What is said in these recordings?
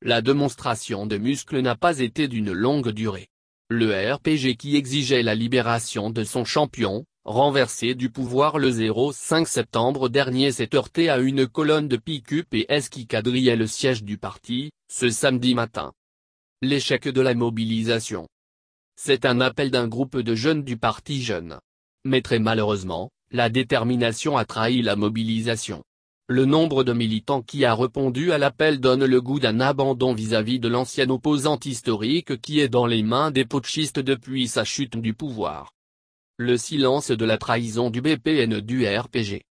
la démonstration de muscles n'a pas été d'une longue durée. Le RPG qui exigeait la libération de son champion, renversé du pouvoir le 5 septembre dernier, s'est heurté à une colonne de PQPS qui quadrillait le siège du parti, ce samedi matin. L'échec de la mobilisation. C'est un appel d'un groupe de jeunes du parti Jeunes. Mais très malheureusement, la détermination a trahi la mobilisation. Le nombre de militants qui a répondu à l'appel donne le goût d'un abandon vis-à-vis de l'ancienne opposante historique qui est dans les mains des putschistes depuis sa chute du pouvoir. Le silence de la trahison du BPN du RPG.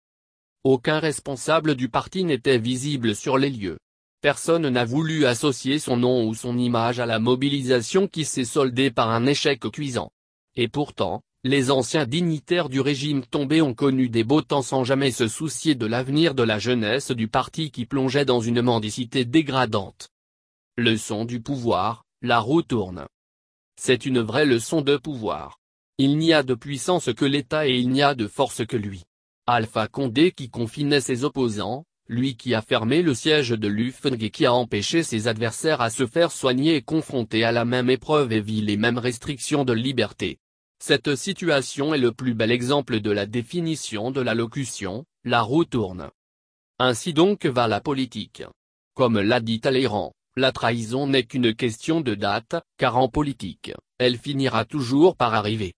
Aucun responsable du parti n'était visible sur les lieux. Personne n'a voulu associer son nom ou son image à la mobilisation qui s'est soldée par un échec cuisant. Et pourtant, les anciens dignitaires du régime tombé ont connu des beaux temps sans jamais se soucier de l'avenir de la jeunesse du parti qui plongeait dans une mendicité dégradante. Leçon du pouvoir, la roue tourne. C'est une vraie leçon de pouvoir. Il n'y a de puissance que l'État et il n'y a de force que lui. Alpha Condé qui confinait ses opposants, lui qui a fermé le siège de l'UFNG et qui a empêché ses adversaires à se faire soigner et confronté à la même épreuve et vit les mêmes restrictions de liberté. Cette situation est le plus bel exemple de la définition de la locution, la roue tourne. Ainsi donc va la politique. Comme l'a dit Talleyrand, la trahison n'est qu'une question de date, car en politique, elle finira toujours par arriver.